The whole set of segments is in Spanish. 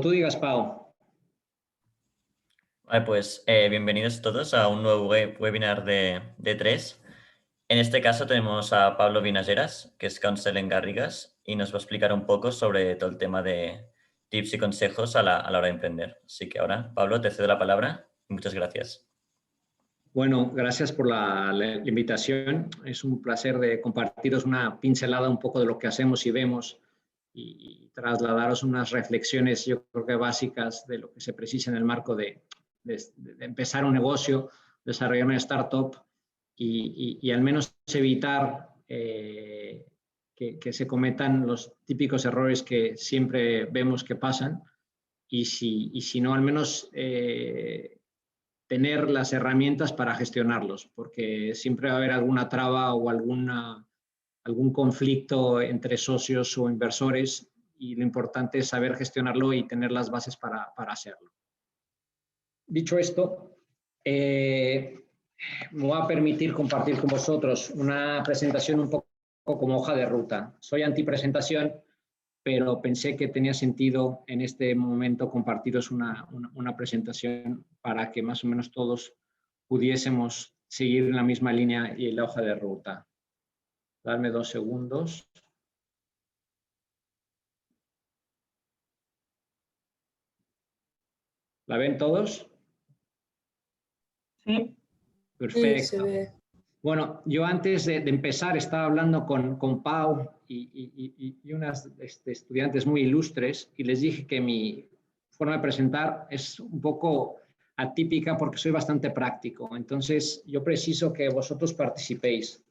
Tú digas, Pau. Vale, pues bienvenidos todos a un nuevo webinar de tres. En este caso tenemos a Pablo Vinageras, que es counsel en Garrigas, y nos va a explicar un poco sobre todo el tema de tips y consejos a la hora de emprender. Así que ahora, Pablo, te cedo la palabra. Muchas gracias. Bueno, gracias por la invitación. Es un placer de compartiros una pincelada un poco de lo que hacemos y vemos y trasladaros unas reflexiones, yo creo que básicas de lo que se precisa en el marco de empezar un negocio, desarrollar una startup y al menos evitar que se cometan los típicos errores que siempre vemos que pasan y si no, al menos tener las herramientas para gestionarlos, porque siempre va a haber alguna traba o algún conflicto entre socios o inversores y lo importante es saber gestionarlo y tener las bases para hacerlo. Dicho esto, me voy a permitir compartir con vosotros una presentación un poco como hoja de ruta. Soy antipresentación, pero pensé que tenía sentido en este momento compartiros una presentación para que más o menos todos pudiésemos seguir en la misma línea y la hoja de ruta. Darme 2 segundos. ¿La ven todos? Sí. Perfecto. Sí, se ve. Bueno, yo antes de empezar estaba hablando con Pau y unas estudiantes muy ilustres y les dije que mi forma de presentar es un poco atípica porque soy bastante práctico. Entonces, yo preciso que vosotros participéis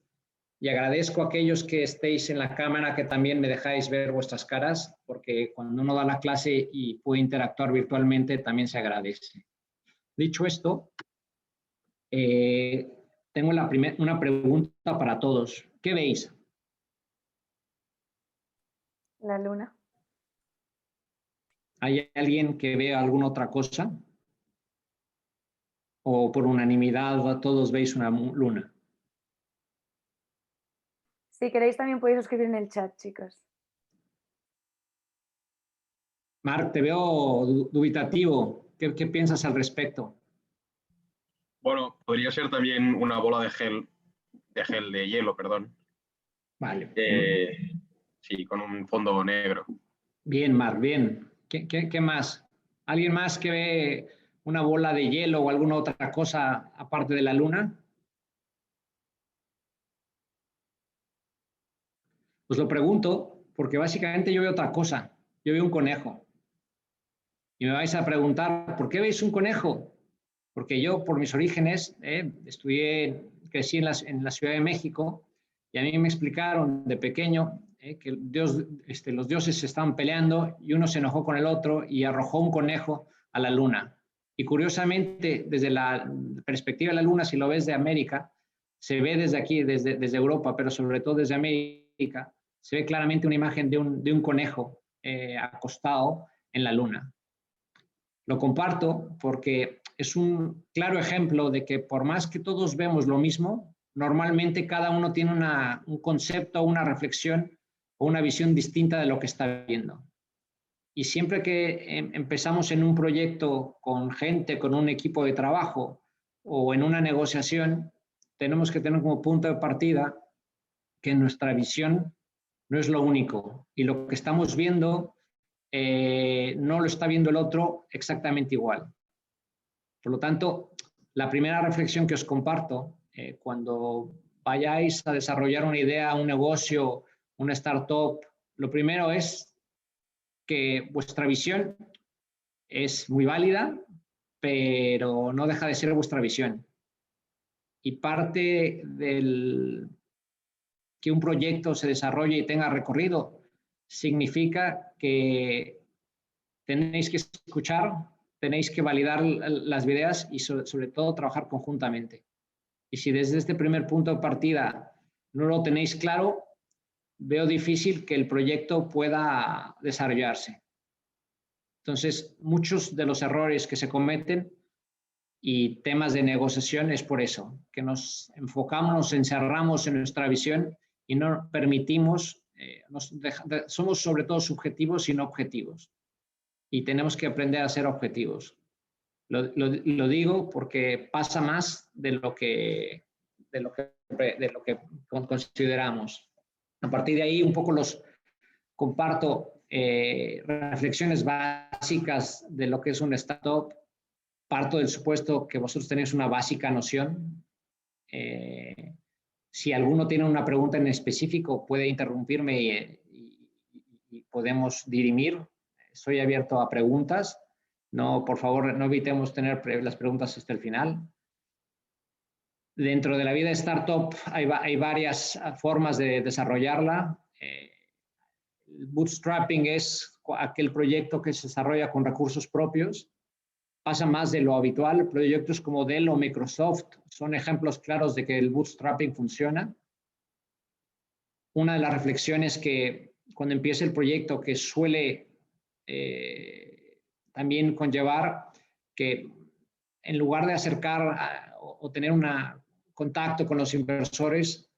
y agradezco a aquellos que estéis en la cámara que también me dejáis ver vuestras caras porque cuando uno da la clase y puede interactuar virtualmente también se agradece. Dicho esto, tengo una pregunta para todos. ¿Qué veis? La luna. ¿Hay alguien que vea alguna otra cosa? ¿O por unanimidad todos veis una luna? Si queréis también podéis escribir en el chat, chicos. Marc, te veo dubitativo. ¿Qué piensas al respecto? Bueno, podría ser también una bola de hielo, perdón. Vale. Sí, con un fondo negro. Bien, Marc, bien. ¿Qué más? ¿Alguien más que ve una bola de hielo o alguna otra cosa aparte de la luna? Pues lo pregunto porque básicamente yo veo otra cosa. Yo veo un conejo. Y me vais a preguntar, ¿por qué veis un conejo? Porque yo, por mis orígenes, crecí en la Ciudad de México y a mí me explicaron de pequeño que los dioses se estaban peleando y uno se enojó con el otro y arrojó un conejo a la luna. Y curiosamente, desde la perspectiva de la luna, si lo ves de América, se ve desde aquí, desde Europa, pero sobre todo desde América, se ve claramente una imagen de un conejo acostado en la luna. Lo comparto porque es un claro ejemplo de que por más que todos vemos lo mismo, normalmente cada uno tiene un concepto, una reflexión o una visión distinta de lo que está viendo. Y siempre que empezamos en un proyecto con gente, con un equipo de trabajo o en una negociación, tenemos que tener como punto de partida que nuestra visión no es lo único y lo que estamos viendo no lo está viendo el otro exactamente igual. Por lo tanto, la primera reflexión que os comparto cuando vayáis a desarrollar una idea, un negocio, una startup, lo primero es que vuestra visión es muy válida, pero no deja de ser vuestra visión. Y parte del que un proyecto se desarrolle y tenga recorrido significa que tenéis que escuchar, tenéis que validar las ideas y sobre todo trabajar conjuntamente. Y si desde este primer punto de partida no lo tenéis claro, veo difícil que el proyecto pueda desarrollarse. Entonces, muchos de los errores que se cometen y temas de negociación es por eso, que nos enfocamos, nos encerramos en nuestra visión y no permitimos, somos sobre todo subjetivos y no objetivos. y tenemos que aprender a ser objetivos. Lo digo porque pasa más de lo que consideramos. A partir de ahí un poco comparto reflexiones básicas de lo que es un startup. Parto del supuesto que vosotros tenéis una básica noción. Si alguno tiene una pregunta en específico, puede interrumpirme y podemos dirimir. Estoy abierto a preguntas. No, por favor, no evitemos tener las preguntas hasta el final. Dentro de la vida de startup hay varias formas de desarrollarla. El bootstrapping es aquel proyecto que se desarrolla con recursos propios. Pasa más de lo habitual. Proyectos como Dell o Microsoft son ejemplos claros de que el bootstrapping funciona. Una de las reflexiones que cuando empieza el proyecto que suele también conllevar que en lugar de acercar o tener un contacto con los inversores,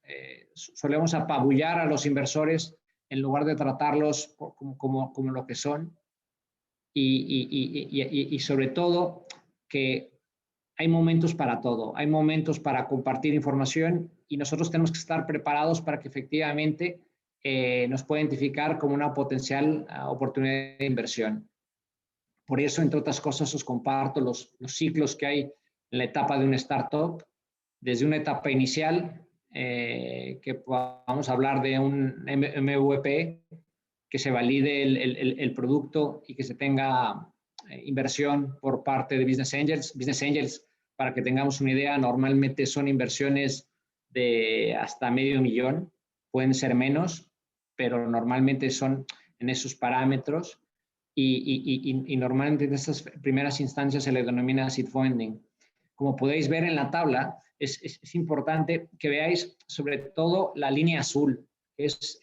solemos apabullar a los inversores en lugar de tratarlos como lo que son. Y sobre todo que hay momentos para todo, hay momentos para compartir información y nosotros tenemos que estar preparados para que efectivamente nos pueda identificar como una potencial oportunidad de inversión. Por eso, entre otras cosas, os comparto los ciclos que hay en la etapa de una startup, desde una etapa inicial, que vamos a hablar de un MVP, que se valide el producto y que se tenga inversión por parte de Business Angels. Business Angels, para que tengamos una idea, normalmente son inversiones de hasta $500,000, pueden ser menos, pero normalmente son en esos parámetros y normalmente en estas primeras instancias se le denomina seed funding. Como podéis ver en la tabla, es importante que veáis sobre todo la línea azul, es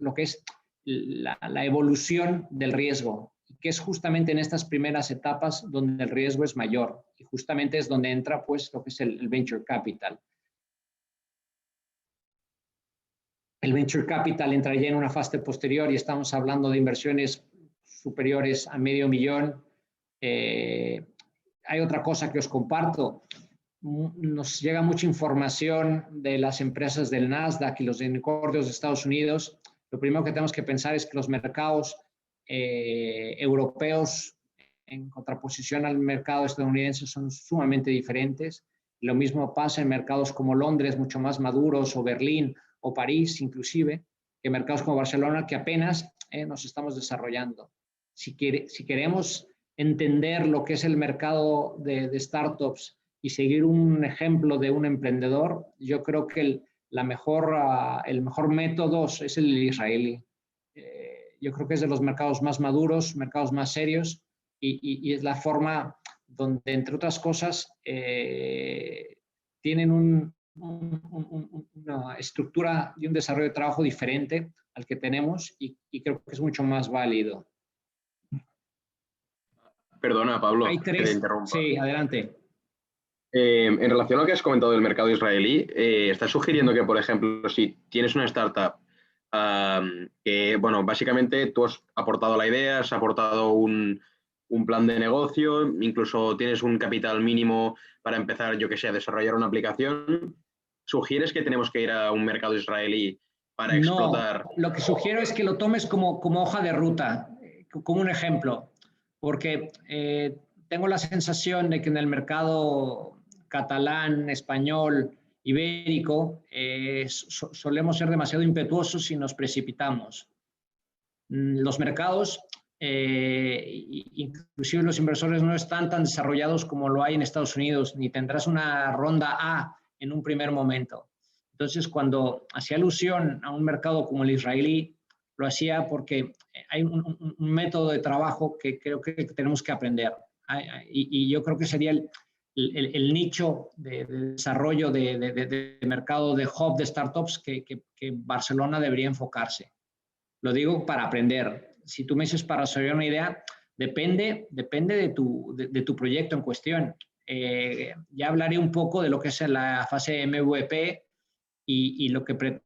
lo que es la evolución del riesgo, que es justamente en estas primeras etapas donde el riesgo es mayor y justamente es donde entra pues lo que es el venture capital. El venture capital entra ya en una fase posterior y estamos hablando de inversiones superiores a $500,000. Hay otra cosa que os comparto. Nos llega mucha información de las empresas del Nasdaq y los unicornios de Estados Unidos. Lo primero que tenemos que pensar es que los mercados europeos, en contraposición al mercado estadounidense, son sumamente diferentes. Lo mismo pasa en mercados como Londres, mucho más maduros, o Berlín, o París inclusive, que mercados como Barcelona, que apenas nos estamos desarrollando. Si queremos entender lo que es el mercado de startups y seguir un ejemplo de un emprendedor, yo creo que el mejor método es el israelí. Yo creo que es de los mercados más maduros, mercados más serios, y es la forma donde, entre otras cosas, tienen una estructura y un desarrollo de trabajo diferente al que tenemos y creo que es mucho más válido. Perdona, Pablo, Hay que te tres. interrumpa. Sí, adelante. En relación a lo que has comentado del mercado israelí, ¿estás sugiriendo que, por ejemplo, si tienes una startup que, bueno, básicamente tú has aportado la idea, has aportado un plan de negocio, incluso tienes un capital mínimo para empezar, yo que sé, a desarrollar una aplicación, ¿sugieres que tenemos que ir a un mercado israelí para explotar? No, lo que sugiero es que lo tomes como hoja de ruta, como un ejemplo, porque tengo la sensación de que en el mercado catalán, español, ibérico, solemos ser demasiado impetuosos y nos precipitamos. Los mercados, inclusive los inversores, no están tan desarrollados como lo hay en Estados Unidos, ni tendrás una ronda A en un primer momento. Entonces, cuando hacía alusión a un mercado como el israelí, lo hacía porque hay un método de trabajo que creo que tenemos que aprender. Y yo creo que sería el nicho de desarrollo de mercado de hub de startups que Barcelona debería enfocarse. Lo digo para aprender. Si tú me dices para desarrollar una idea, depende de tu proyecto en cuestión. Ya hablaré un poco de lo que es la fase MVP y lo que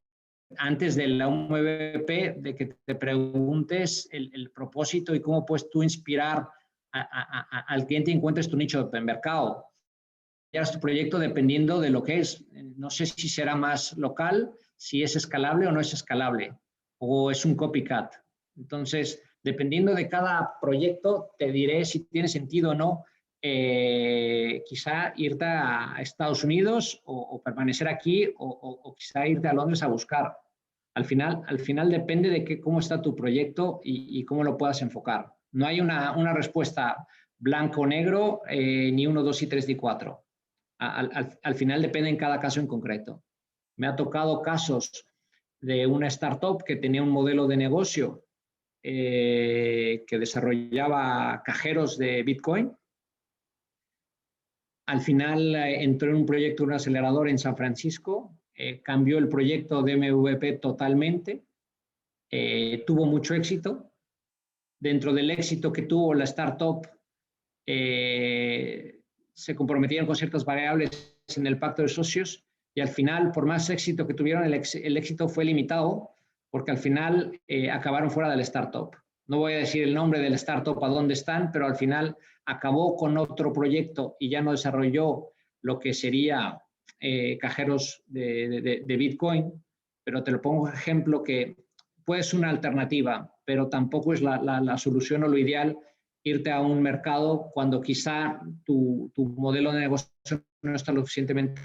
antes de la MVP, de que te preguntes el propósito y cómo puedes tú inspirar al cliente y encuentres tu nicho de mercado. Ya es tu proyecto dependiendo de lo que es. No sé si será más local, si es escalable o no es escalable, o es un copycat. Entonces, dependiendo de cada proyecto, te diré si tiene sentido o no quizá irte a Estados Unidos o permanecer aquí o quizá irte a Londres a buscar. Al final depende de cómo está tu proyecto y cómo lo puedas enfocar. No hay una respuesta blanco o negro, ni 1, 2 y 3 y 4. Al final depende en cada caso en concreto. Me ha tocado casos de una startup que tenía un modelo de negocio que desarrollaba cajeros de Bitcoin. Al final entró en un proyecto de un acelerador en San Francisco, cambió el proyecto de MVP totalmente, tuvo mucho éxito. Dentro del éxito que tuvo la startup, se comprometieron con ciertas variables en el pacto de socios y al final, por más éxito que tuvieron, el éxito fue limitado porque al final acabaron fuera del startup. No voy a decir el nombre del startup a dónde están, pero al final acabó con otro proyecto y ya no desarrolló lo que sería cajeros de Bitcoin, pero te lo pongo ejemplo que puede ser una alternativa, pero tampoco es la solución o lo ideal irte a un mercado cuando quizá tu modelo de negocio no está lo suficientemente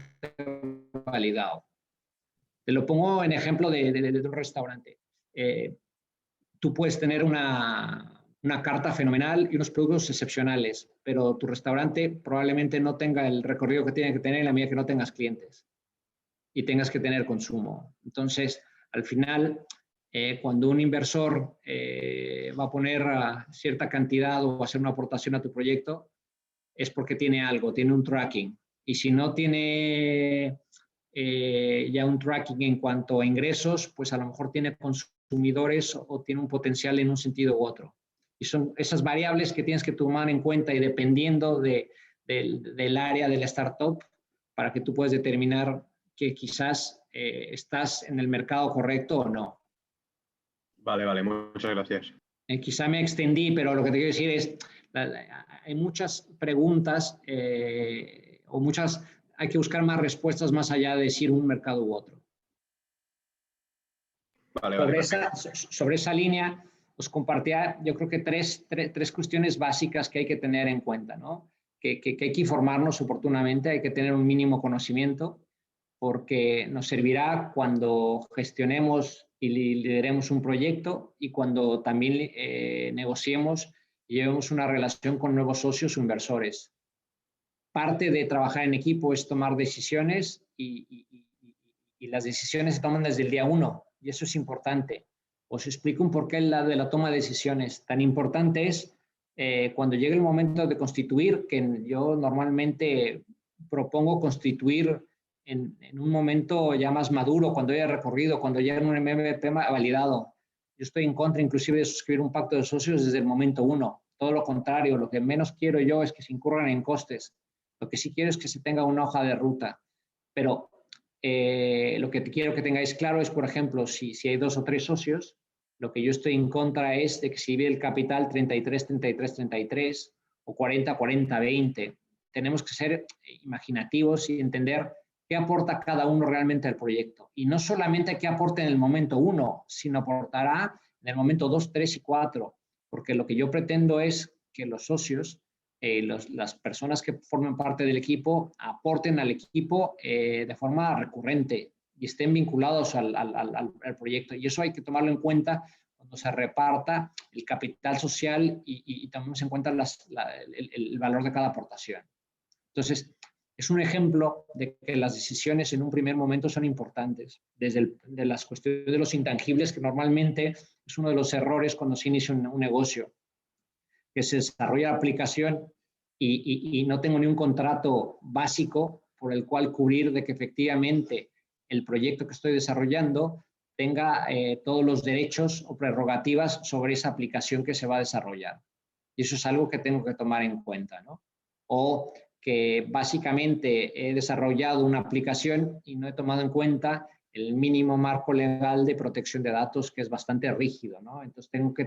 validado. Te lo pongo en ejemplo de un restaurante. Tú puedes tener una carta fenomenal y unos productos excepcionales, pero tu restaurante probablemente no tenga el recorrido que tiene que tener en la medida que no tengas clientes y tengas que tener consumo. Entonces, al final, cuando un inversor va a poner cierta cantidad o hacer una aportación a tu proyecto, es porque tiene algo, tiene un tracking. Y si no tiene ya un tracking en cuanto a ingresos, pues a lo mejor tiene consumidores o tiene un potencial en un sentido u otro. Y son esas variables que tienes que tomar en cuenta y dependiendo del área de la startup para que tú puedas determinar que quizás estás en el mercado correcto o no. Vale, muchas gracias. Quizá me extendí, pero lo que te quiero decir es, hay muchas preguntas o hay que buscar más respuestas más allá de decir un mercado u otro. Sobre esa línea, os compartía, yo creo que tres cuestiones básicas que hay que tener en cuenta, ¿no? Que hay que informarnos oportunamente, hay que tener un mínimo conocimiento, porque nos servirá cuando gestionemos y lideremos un proyecto y cuando también negociemos y llevemos una relación con nuevos socios o inversores. Parte de trabajar en equipo es tomar decisiones y las decisiones se toman desde el día 1 y eso es importante. Os explico un porqué de la toma de decisiones. Tan importante es cuando llegue el momento de constituir, que yo normalmente propongo constituir en un momento ya más maduro, cuando haya recorrido, cuando haya un MVP validado. Yo estoy en contra inclusive de suscribir un pacto de socios desde el momento 1. Todo lo contrario, lo que menos quiero yo es que se incurran en costes. Lo que sí quiero es que se tenga una hoja de ruta. Pero lo que quiero que tengáis claro es, por ejemplo, si hay 2 o 3 socios, lo que yo estoy en contra es de que si ve el capital 33-33-33 o 40-40-20. Tenemos que ser imaginativos y entender qué aporta cada uno realmente al proyecto. Y no solamente qué aporta en el momento 1, sino aportará en el momento 2, 3 y 4. Porque lo que yo pretendo es que los socios, las personas que forman parte del equipo, aporten al equipo de forma recurrente y estén vinculados al proyecto. Y eso hay que tomarlo en cuenta cuando se reparta el capital social y tomemos en cuenta el valor de cada aportación. Entonces, es un ejemplo de que las decisiones en un primer momento son importantes, de las cuestiones de los intangibles, que normalmente es uno de los errores cuando se inicia un negocio, que se desarrolla la aplicación y no tengo ni un contrato básico por el cual cubrir de que efectivamente el proyecto que estoy desarrollando tenga todos los derechos o prerrogativas sobre esa aplicación que se va a desarrollar. Y eso es algo que tengo que tomar en cuenta, ¿no? O que básicamente he desarrollado una aplicación y no he tomado en cuenta el mínimo marco legal de protección de datos, que es bastante rígido, ¿no? Entonces tengo que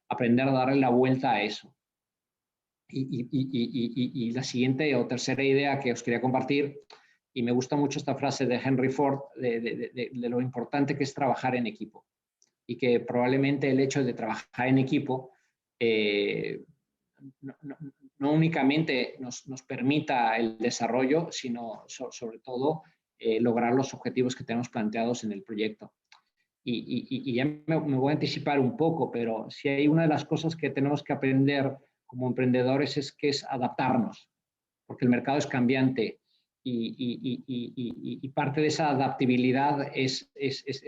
aprender a darle la vuelta a eso. Y la siguiente o tercera idea que os quería compartir, y me gusta mucho esta frase de Henry Ford, de lo importante que es trabajar en equipo. Y que probablemente el hecho de trabajar en equipo no únicamente nos permita el desarrollo, sino sobre todo lograr los objetivos que tenemos planteados en el proyecto. Y ya me voy a anticipar un poco, pero si hay una de las cosas que tenemos que aprender como emprendedores es adaptarnos, porque el mercado es cambiante y parte de esa adaptabilidad es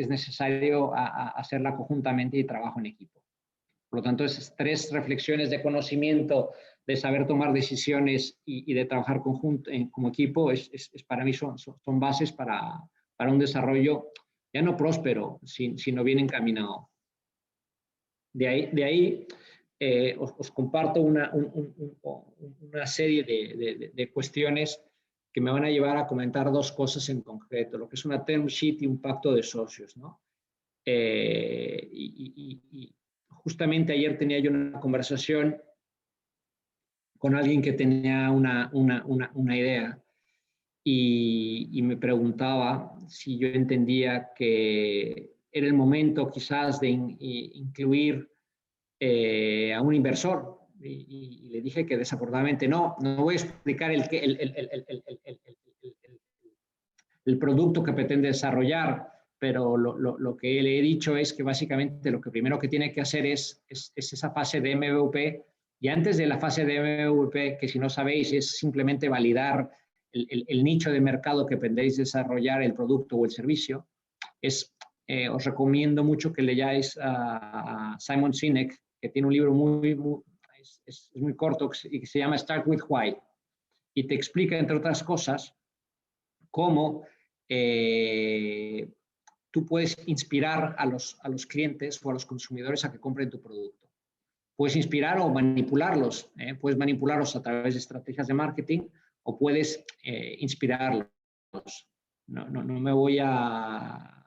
necesario hacerla conjuntamente y trabajo en equipo. Por lo tanto, esas 3 reflexiones de conocimiento, de saber tomar decisiones y de trabajar como equipo, para mí son bases para un desarrollo ya no próspero, sino bien encaminado. De ahí os comparto una serie de cuestiones que me van a llevar a comentar 2 cosas en concreto, lo que es una term sheet y un pacto de socios, ¿no? Justamente ayer tenía yo una conversación con alguien que tenía una idea y me preguntaba si yo entendía que era el momento quizás de incluir a un inversor. Y le dije que desafortunadamente no voy a explicar el producto que pretende desarrollar, pero lo que le he dicho es que básicamente lo que primero que tiene que hacer es esa fase de MVP, y antes de la fase de MVP, que si no sabéis es simplemente validar el nicho de mercado que pretendéis desarrollar, el producto o el servicio, os recomiendo mucho que leáis a Simon Sinek, que tiene un libro es muy corto y que se llama Start with Why, y te explica, entre otras cosas, cómo tú puedes inspirar a los clientes o a los consumidores a que compren tu producto. Puedes inspirar o manipularlos, puedes manipularlos a través de estrategias de marketing o puedes inspirarlos. No me voy a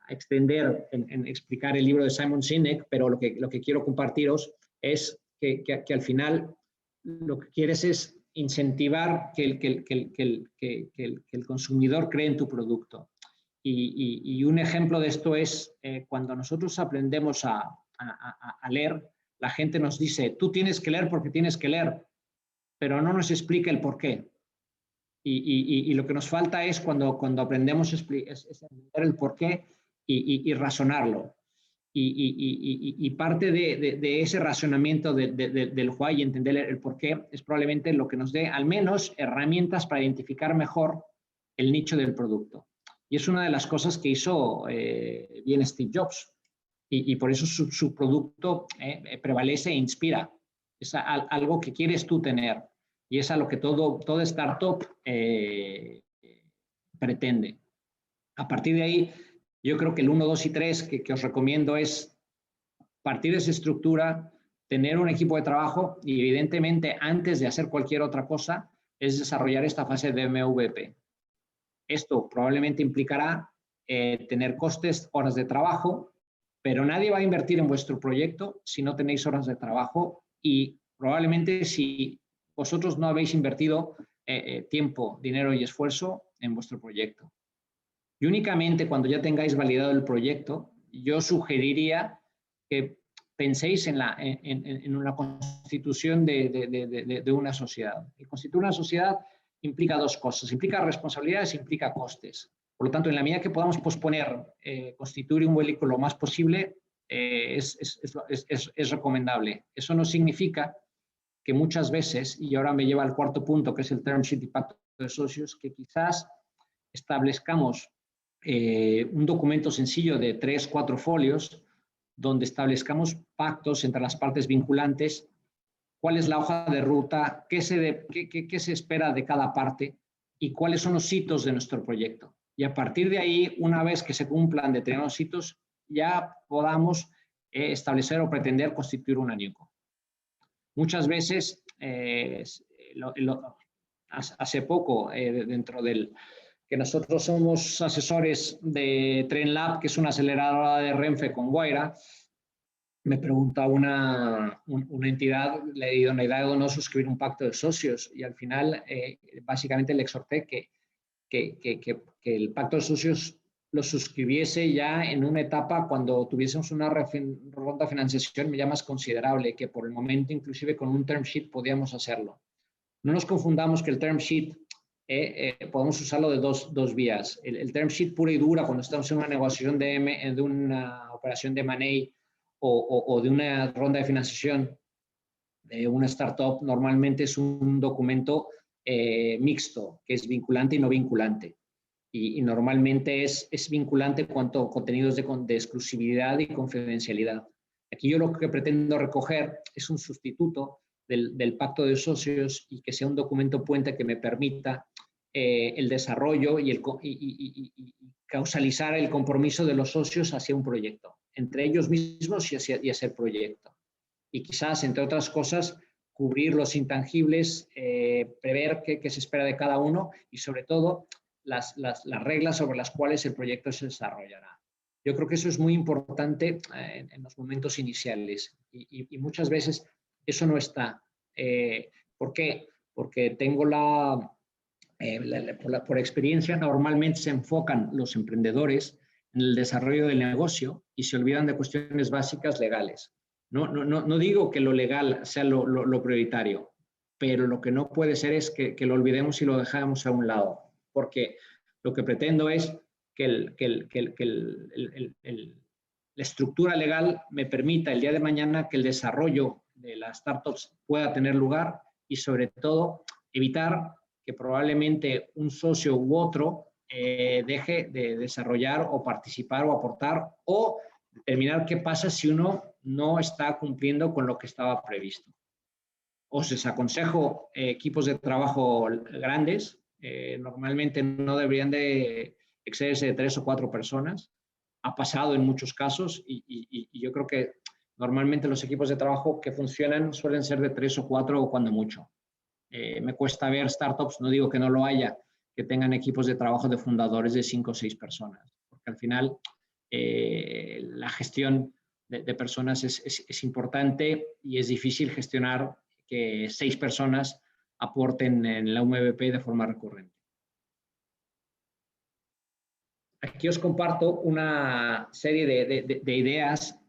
extender en explicar el libro de Simon Sinek, pero lo que quiero compartiros es que al final lo que quieres es incentivar que el consumidor cree en tu producto. Y un ejemplo de esto es cuando nosotros aprendemos a leer, la gente nos dice, tú tienes que leer porque tienes que leer, pero no nos explica el por qué. Y lo que nos falta es cuando aprendemos es entender el por qué y razonarlo. Y parte de ese razonamiento del why y entender el por qué es probablemente lo que nos dé al menos herramientas para identificar mejor el nicho del producto. Y es una de las cosas que hizo bien Steve Jobs. Y por eso su producto prevalece e inspira. Es algo que quieres tú tener. Y es a lo que toda startup pretende. A partir de ahí, yo creo que el 1, 2 y 3 que os recomiendo es partir de esa estructura, tener un equipo de trabajo y evidentemente antes de hacer cualquier otra cosa es desarrollar esta fase de MVP. Esto probablemente implicará tener costes, horas de trabajo, pero nadie va a invertir en vuestro proyecto si no tenéis horas de trabajo y probablemente si vosotros no habéis invertido tiempo, dinero y esfuerzo en vuestro proyecto. Y únicamente cuando ya tengáis validado el proyecto, yo sugeriría que penséis en una constitución de una sociedad. Y constituir una sociedad implica 2 cosas, implica responsabilidades, implica costes. Por lo tanto, en la medida que podamos posponer constituir un vehículo lo más posible, es recomendable. Eso no significa que muchas veces, y ahora me lleva al 4º punto, que es el term sheet y pacto de socios, que quizás establezcamos un documento sencillo de 3, 4 folios, donde establezcamos pactos entre las partes vinculantes, cuál es la hoja de ruta, qué se espera de cada parte y cuáles son los hitos de nuestro proyecto. Y a partir de ahí, una vez que se cumplan determinados hitos, ya podamos establecer o pretender constituir un ANICO. Muchas veces, hace poco, dentro del que nosotros somos asesores de TrenLab, que es una aceleradora de Renfe con Guaira, me pregunta una entidad la idoneidad de no suscribir un pacto de socios y al final básicamente le exhorté que el pacto de socios lo suscribiese ya en una etapa cuando tuviésemos una ronda de financiación ya más considerable, que por el momento inclusive con un term sheet podíamos hacerlo. No nos confundamos que el term sheet podemos usarlo de dos vías. El term sheet pura y dura cuando estamos en una negociación de una operación de M&A o de una ronda de financiación de una startup, normalmente es un documento mixto, que es vinculante y no vinculante. Y normalmente es vinculante en cuanto a contenidos de exclusividad y confidencialidad. Aquí yo lo que pretendo recoger es un sustituto del pacto de socios y que sea un documento puente que me permita el desarrollo y causalizar el compromiso de los socios hacia un proyecto, entre ellos mismos y hacia el proyecto. Y quizás, entre otras cosas, cubrir los intangibles, prever qué se espera de cada uno y, sobre todo, las reglas sobre las cuales el proyecto se desarrollará. Yo creo que eso es muy importante en los momentos iniciales y muchas veces eso no está. ¿Por qué? Porque tengo por experiencia, normalmente se enfocan los emprendedores en el desarrollo del negocio y se olvidan de cuestiones básicas legales. No digo que lo legal sea lo prioritario, pero lo que no puede ser es que lo olvidemos y lo dejamos a un lado, porque lo que pretendo es que la estructura legal me permita el día de mañana que el desarrollo de las startups pueda tener lugar y, sobre todo, evitar que probablemente un socio u otro deje de desarrollar o participar o aportar o determinar qué pasa si uno no está cumpliendo con lo que estaba previsto. Os desaconsejo equipos de trabajo grandes, normalmente no deberían de excederse de 3 o 4 personas. Ha pasado en muchos casos y yo creo que normalmente los equipos de trabajo que funcionan suelen ser de 3 o 4 o cuando mucho. Me cuesta ver startups, no digo que no lo haya, que tengan equipos de trabajo de fundadores de 5 o 6 personas, porque al final la gestión de personas es importante y es difícil gestionar que 6 personas aporten en la MVP de forma recurrente. Aquí os comparto una serie de ideas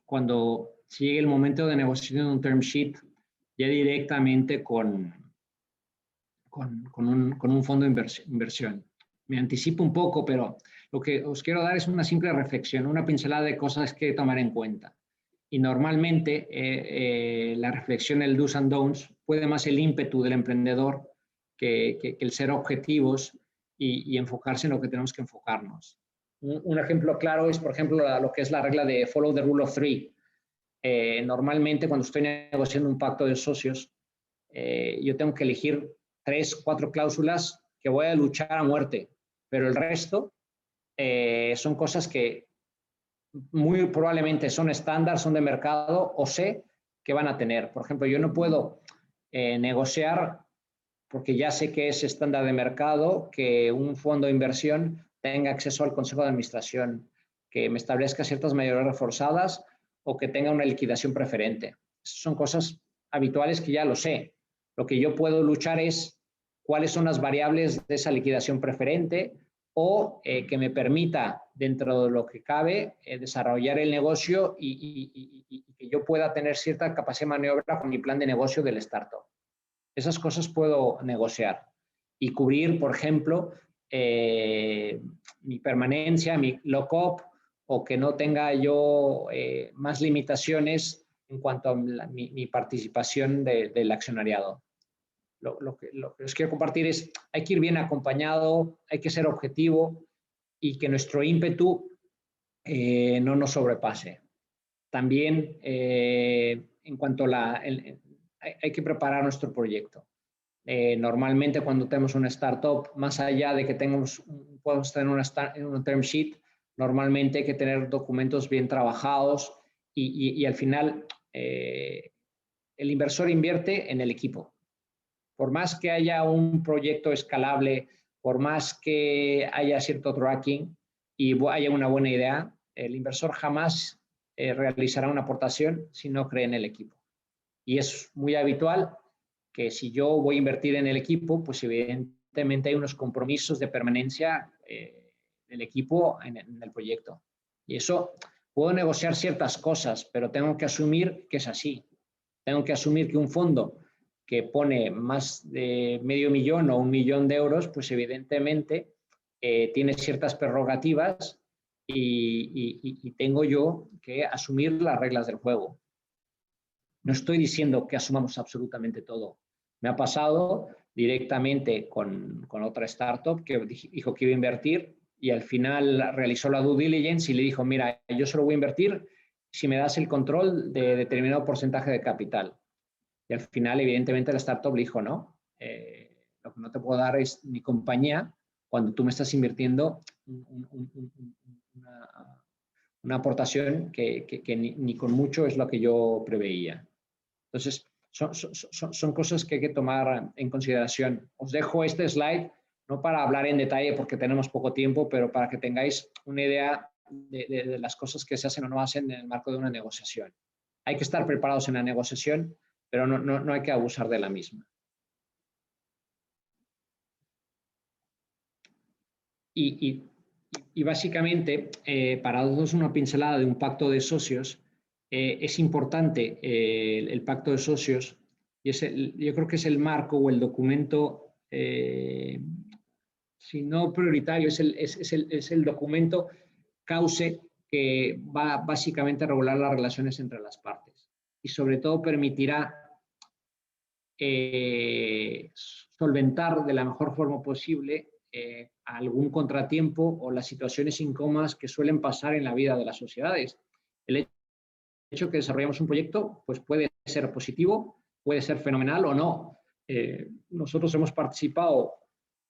cuando llegue el momento de negociación de un term sheet ya directamente con un fondo de inversión. Me anticipo un poco, pero lo que os quiero dar es una simple reflexión, una pincelada de cosas que tomar en cuenta. Y normalmente la reflexión, el do's and don'ts, puede más el ímpetu del emprendedor que el ser objetivos y enfocarse en lo que tenemos que enfocarnos. Un ejemplo claro es, por ejemplo, lo que es la regla de follow the rule of three. Normalmente cuando estoy negociando un pacto de socios, yo tengo que elegir 3, 4 cláusulas que voy a luchar a muerte, pero el resto son cosas que muy probablemente son estándar, son de mercado o sé que van a tener. Por ejemplo, yo no puedo negociar porque ya sé que es estándar de mercado que un fondo de inversión tenga acceso al consejo de administración, que me establezca ciertas mayorías reforzadas o que tenga una liquidación preferente. Son cosas habituales que ya lo sé. Lo que yo puedo luchar es cuáles son las variables de esa liquidación preferente o que me permita, dentro de lo que cabe, desarrollar el negocio y que yo pueda tener cierta capacidad de maniobra con mi plan de negocio del startup. Esas cosas puedo negociar y cubrir, por ejemplo, mi permanencia, mi lock-up, o que no tenga yo más limitaciones en cuanto a mi participación del accionariado. Lo que os quiero compartir es, hay que ir bien acompañado, hay que ser objetivo y que nuestro ímpetu no nos sobrepase. También, en cuanto a hay que preparar nuestro proyecto. Normalmente cuando tenemos una startup, más allá de que podemos tener un term sheet, normalmente hay que tener documentos bien trabajados y al final el inversor invierte en el equipo. Por más que haya un proyecto escalable por más que haya cierto tracking y haya una buena idea, el inversor jamás realizará una aportación si no cree en el equipo. Y es muy habitual que si yo voy a invertir en el equipo, pues evidentemente hay unos compromisos de permanencia del equipo en el proyecto. Y eso, puedo negociar ciertas cosas, pero tengo que asumir que es así. Tengo que asumir que un fondo que pone más de $500,000 o $1,000,000 de euros, pues evidentemente tiene ciertas prerrogativas y tengo yo que asumir las reglas del juego. No estoy diciendo que asumamos absolutamente todo. Me ha pasado directamente con otra startup que dijo que iba a invertir y al final realizó la due diligence y le dijo, mira, yo solo voy a invertir si me das el control de determinado porcentaje de capital. Y al final, evidentemente, la startup le dijo, no, lo que no te puedo dar es mi compañía cuando tú me estás invirtiendo una aportación que ni con mucho es lo que yo preveía. Entonces, son cosas que hay que tomar en consideración. Os dejo este slide, no para hablar en detalle porque tenemos poco tiempo, pero para que tengáis una idea de las cosas que se hacen o no hacen en el marco de una negociación. Hay que estar preparados en la negociación, pero no hay que abusar de la misma. Y básicamente, para daros una pincelada de un pacto de socios, es importante el pacto de socios y yo creo que es el marco o el documento, si no prioritario, es el documento cauce que va básicamente a regular las relaciones entre las partes y sobre todo permitirá solventar de la mejor forma posible algún contratiempo o las situaciones incómodas que suelen pasar en la vida de las sociedades. El hecho que desarrollamos un proyecto pues puede ser positivo, puede ser fenomenal o no. Nosotros hemos participado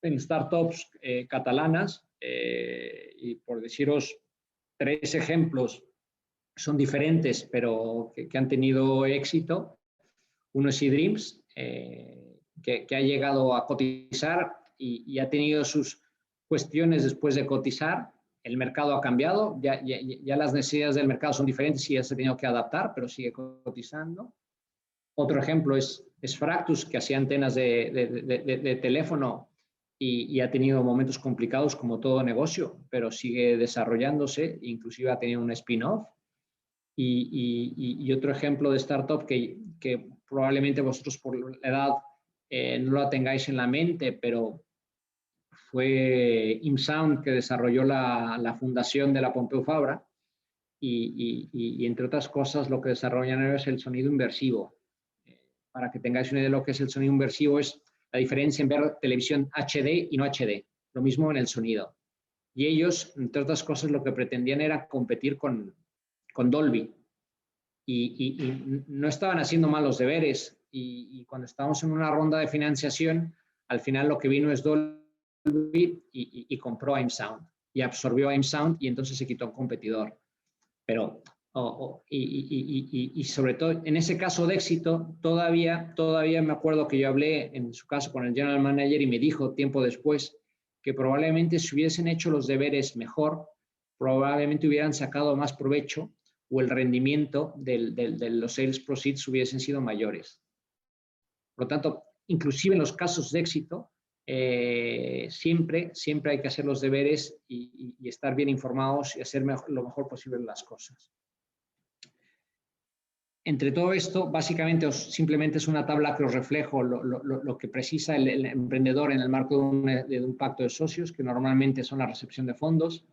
en startups catalanas y por deciros 3 ejemplos, son diferentes, pero que han tenido éxito. Uno es eDreams, que ha llegado a cotizar y ha tenido sus cuestiones después de cotizar. El mercado ha cambiado, ya las necesidades del mercado son diferentes y ya se ha tenido que adaptar, pero sigue cotizando. Otro ejemplo es Fractus, que hacía antenas de teléfono y ha tenido momentos complicados como todo negocio, pero sigue desarrollándose, inclusive ha tenido un spin-off. Y otro ejemplo de startup que probablemente vosotros por la edad no la tengáis en la mente, pero fue ImSound que desarrolló la fundación de la Pompeu Fabra y entre otras cosas lo que desarrollan es el sonido inversivo. Para que tengáis una idea de lo que es el sonido inversivo, es la diferencia en ver televisión HD y no HD, lo mismo en el sonido. Y ellos, entre otras cosas, lo que pretendían era competir con Dolby. Y no estaban haciendo mal los deberes. Y cuando estábamos en una ronda de financiación, al final lo que vino es Dolby y compró a ImSound. Y absorbió a ImSound y entonces se quitó un competidor. Pero, y sobre todo, en ese caso de éxito, todavía me acuerdo que yo hablé, en su caso, con el general manager y me dijo tiempo después que probablemente si hubiesen hecho los deberes mejor, probablemente hubieran sacado más provecho o el rendimiento de los sales proceeds hubiesen sido mayores. Por lo tanto, inclusive en los casos de éxito, siempre hay que hacer los deberes y estar bien informados y hacer lo mejor posible las cosas. Entre todo esto, básicamente simplemente es una tabla que os reflejo lo que precisa el emprendedor en el marco de un pacto de socios, que normalmente son la recepción de fondos,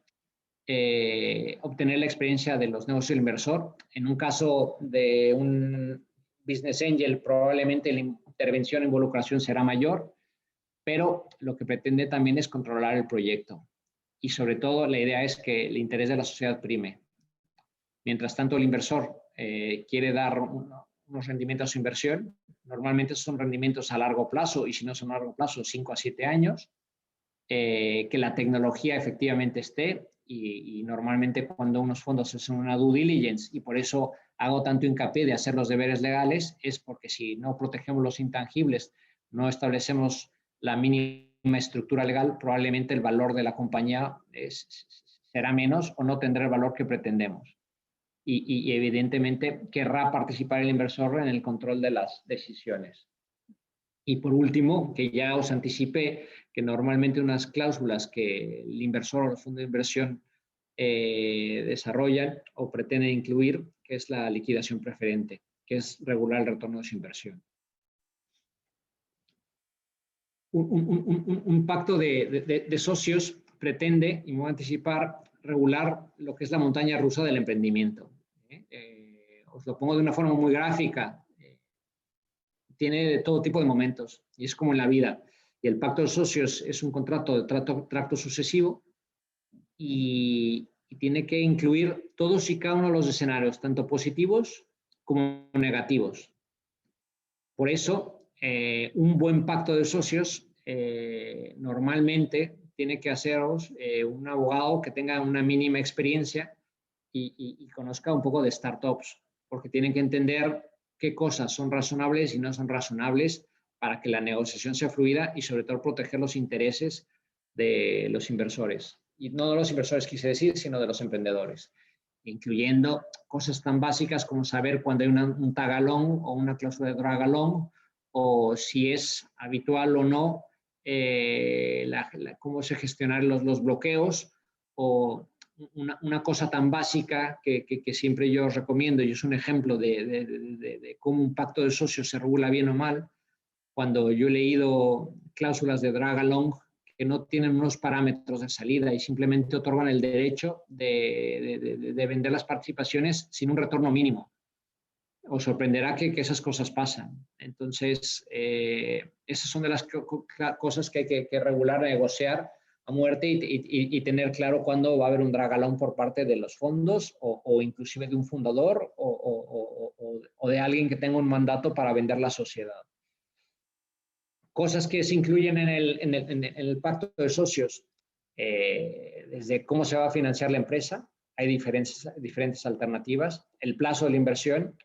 obtener la experiencia de los negocios del inversor. En un caso de un business angel, probablemente la intervención e involucración será mayor, pero lo que pretende también es controlar el proyecto. Y sobre todo, la idea es que el interés de la sociedad prime. Mientras tanto, el inversor quiere dar unos rendimientos a su inversión. Normalmente son rendimientos a largo plazo, y si no son a largo plazo, 5 a 7 años. Que la tecnología efectivamente esté, y normalmente cuando unos fondos hacen una due diligence, y por eso hago tanto hincapié de hacer los deberes legales, es porque si no protegemos los intangibles, no establecemos la mínima estructura legal, probablemente el valor de la compañía será menos o no tendrá el valor que pretendemos. Y evidentemente querrá participar el inversor en el control de las decisiones. Y por último, que ya os anticipé que normalmente unas cláusulas que el inversor o el fondo de inversión desarrollan o pretenden incluir, que es la liquidación preferente, que es regular el retorno de su inversión. Un pacto de socios pretende, y me voy a anticipar, regular lo que es la montaña rusa del emprendimiento. Os lo pongo de una forma muy gráfica. Tiene de todo tipo de momentos, y es como en la vida. Y el pacto de socios es un contrato de trato sucesivo y tiene que incluir todos y cada uno de los escenarios, tanto positivos como negativos. Por eso, un buen pacto de socios normalmente tiene que haceros un abogado que tenga una mínima experiencia y conozca un poco de startups, porque tienen que entender qué cosas son razonables y no son razonables para que la negociación sea fluida y sobre todo proteger los intereses de los inversores. Y no de los inversores quise decir, sino de los emprendedores, incluyendo cosas tan básicas como saber cuándo hay un tag along o una cláusula de drag along, o si es habitual o no cómo se gestionan los bloqueos, o una cosa tan básica que siempre yo os recomiendo, y es un ejemplo de cómo un pacto de socios se regula bien o mal. Cuando yo he leído cláusulas de drag along que no tienen unos parámetros de salida y simplemente otorgan el derecho de vender las participaciones sin un retorno mínimo. Os sorprenderá que esas cosas pasan. Entonces, esas son de las cosas que hay que regular, negociar a muerte y tener claro cuándo va a haber un drag along por parte de los fondos o inclusive de un fundador o de alguien que tenga un mandato para vender la sociedad. Cosas que se incluyen en el pacto de socios, desde cómo se va a financiar la empresa, hay diferentes alternativas, el plazo de la inversión,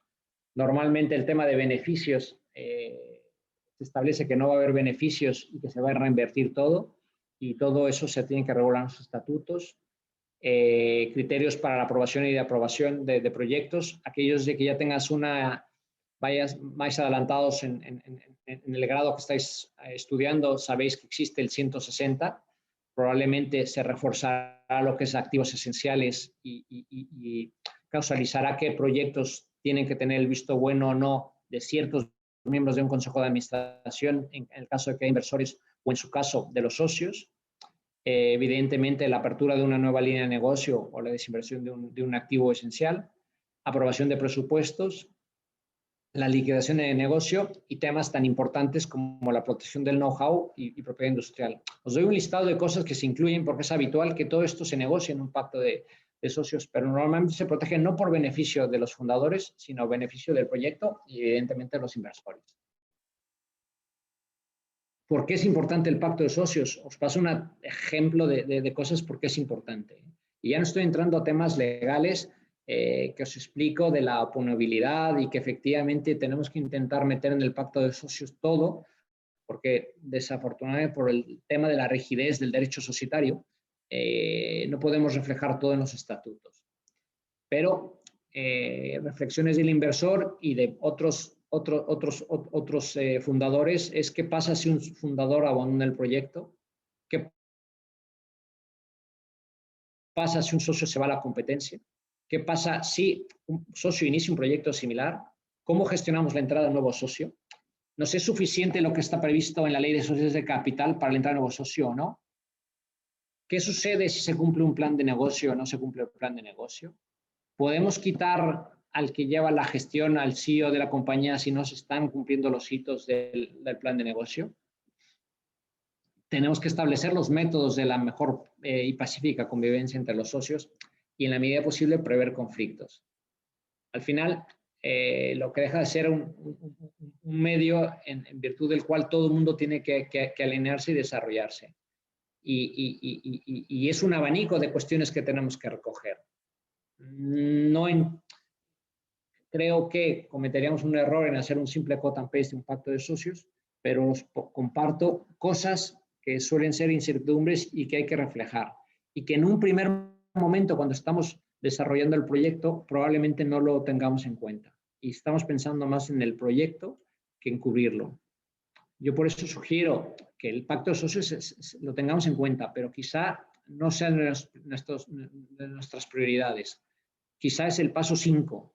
normalmente el tema de beneficios, se establece que no va a haber beneficios y que se va a reinvertir todo, y todo eso se tiene que regular en los estatutos. Criterios para la aprobación y de aprobación de proyectos, aquellos de que ya tengas vais adelantados en el grado que estáis estudiando, sabéis que existe el 160, probablemente se reforzará lo que es activos esenciales y causalizará qué proyectos tienen que tener el visto bueno o no de ciertos miembros de un consejo de administración, en el caso de que hay inversores o en su caso de los socios. Evidentemente, la apertura de una nueva línea de negocio o la desinversión de un activo esencial, aprobación de presupuestos, la liquidación de negocio y temas tan importantes como la protección del know-how y propiedad industrial. Os doy un listado de cosas que se incluyen porque es habitual que todo esto se negocie en un pacto de socios, pero normalmente se protege no por beneficio de los fundadores, sino beneficio del proyecto y evidentemente de los inversores. ¿Por qué es importante el pacto de socios? Os paso un ejemplo de cosas por qué es importante. Y ya no estoy entrando a temas legales, que os explico de la oponibilidad y que efectivamente tenemos que intentar meter en el pacto de socios todo, porque desafortunadamente por el tema de la rigidez del derecho societario, no podemos reflejar todo en los estatutos. Pero reflexiones del inversor y de otros fundadores es qué pasa si un fundador abandona el proyecto, qué pasa si un socio se va a la competencia, qué pasa si un socio inicia un proyecto similar, cómo gestionamos la entrada de nuevo socio, ¿nos es suficiente lo que está previsto en la ley de sociedades de capital para la entrada de nuevo socio o no? ¿Qué sucede si se cumple un plan de negocio o no se cumple el plan de negocio? ¿Podemos quitar al que lleva la gestión, al CEO de la compañía, si no se están cumpliendo los hitos del plan de negocio? Tenemos que establecer los métodos de la mejor y pacífica convivencia entre los socios y en la medida posible prever conflictos. Al final, lo que deja de ser un medio en virtud del cual todo el mundo tiene que alinearse y desarrollarse. Y es un abanico de cuestiones que tenemos que recoger. Creo que cometeríamos un error en hacer un simple cut and paste de un pacto de socios, pero os comparto cosas que suelen ser incertidumbres y que hay que reflejar. Y que en un primer momento, cuando estamos desarrollando el proyecto, probablemente no lo tengamos en cuenta. Y estamos pensando más en el proyecto que en cubrirlo. Yo por eso sugiero que el pacto de socios lo tengamos en cuenta, pero quizá no sea de nuestras prioridades. Quizá es el paso 5,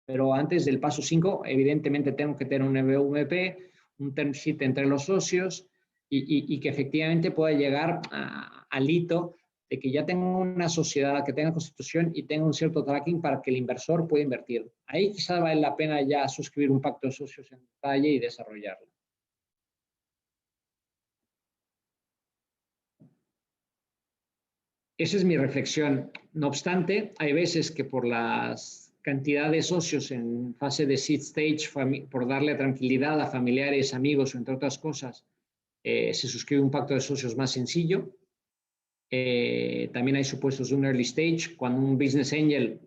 pero antes del paso 5, evidentemente tengo que tener un MVP, un term sheet entre los socios y que efectivamente pueda llegar al hito de que ya tengo una sociedad que tenga constitución y tenga un cierto tracking para que el inversor pueda invertir. Ahí quizá vale la pena ya suscribir un pacto de socios en detalle y desarrollarlo. Esa es mi reflexión. No obstante, hay veces que por las cantidad de socios en fase de seed stage, por darle tranquilidad a familiares, amigos o entre otras cosas, se suscribe un pacto de socios más sencillo. También hay supuestos de un early stage, cuando un business angel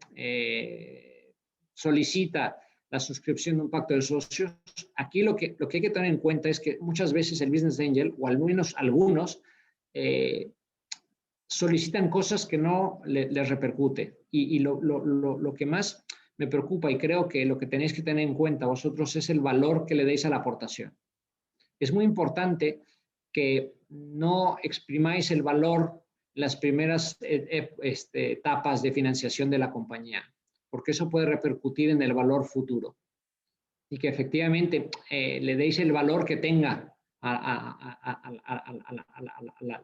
solicita la suscripción de un pacto de socios. Aquí lo que hay que tener en cuenta es que muchas veces el business angel, o al menos algunos, solicitan cosas que no les repercute. Y lo que más me preocupa, y creo que lo que tenéis que tener en cuenta vosotros, es el valor que le deis a la aportación. Es muy importante que no exprimáis el valor en las primeras etapas de financiación de la compañía, porque eso puede repercutir en el valor futuro. Y que efectivamente le deis el valor que tenga a